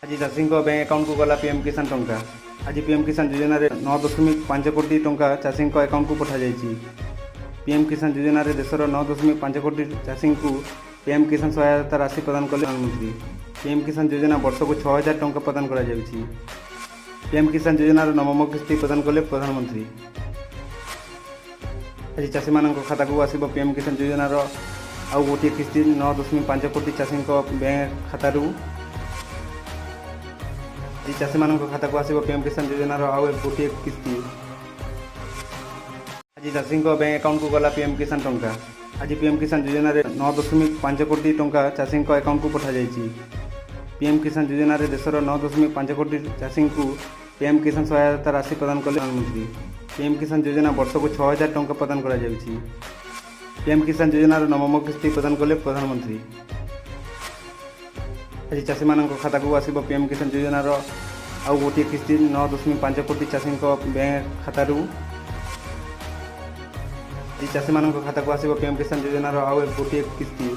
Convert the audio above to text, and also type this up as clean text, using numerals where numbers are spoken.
आज चाषी bank account को गला पीएम किसान टंका। आज पीएम किसान योजना 9.5 कोटी टंका चाषी अकाउंट को पठा जाइए। पीएम किसान योजना देशर 9.5 कोटी चाषी को पीएम किसान सहायता राशि प्रदान कले प्रधानमंत्री। पीएम किसान योजना वर्ष को 6,000 टंका प्रदान कर। पीएम किसान योजना नवम किस्ती प्रदान कले प्रधानमंत्री। आज चाषी मान खाता को आसब पीएम किसान योजना आउ गोटे किस्ती 9.5 कोटी चाषी बैंक खातारू। आज चाषी मान खाता को आसब पीएम किसान योजना आउ गोटे किस्ती। आज चाषी बैंक अकाउंट को गला पीएम किसान टंका। आज पीएम किसान योजना 9.5 कोटी टंका चाषी अकाउंट को पठा जाइए। पीएम किसान योजना देशर 9.5 कोटी चाषी को पीएम किसान सहायता राशि प्रदान कले प्रधानमंत्री। पीएम किसान योजना वर्ष को 6,000 टंका प्रदान कर। पीएम किसान योजना नवम किस्ती प्रदान कले प्रधानमंत्री। आज चाषी मान खाता को आसब पीएम किसान योजना आउ गोटे किस्ती 9.5 कोटी चाषी बैंक खातारू। आज चाषी मान खाता को आसब पीएम किसान योजना आउ गोटे किस्ती।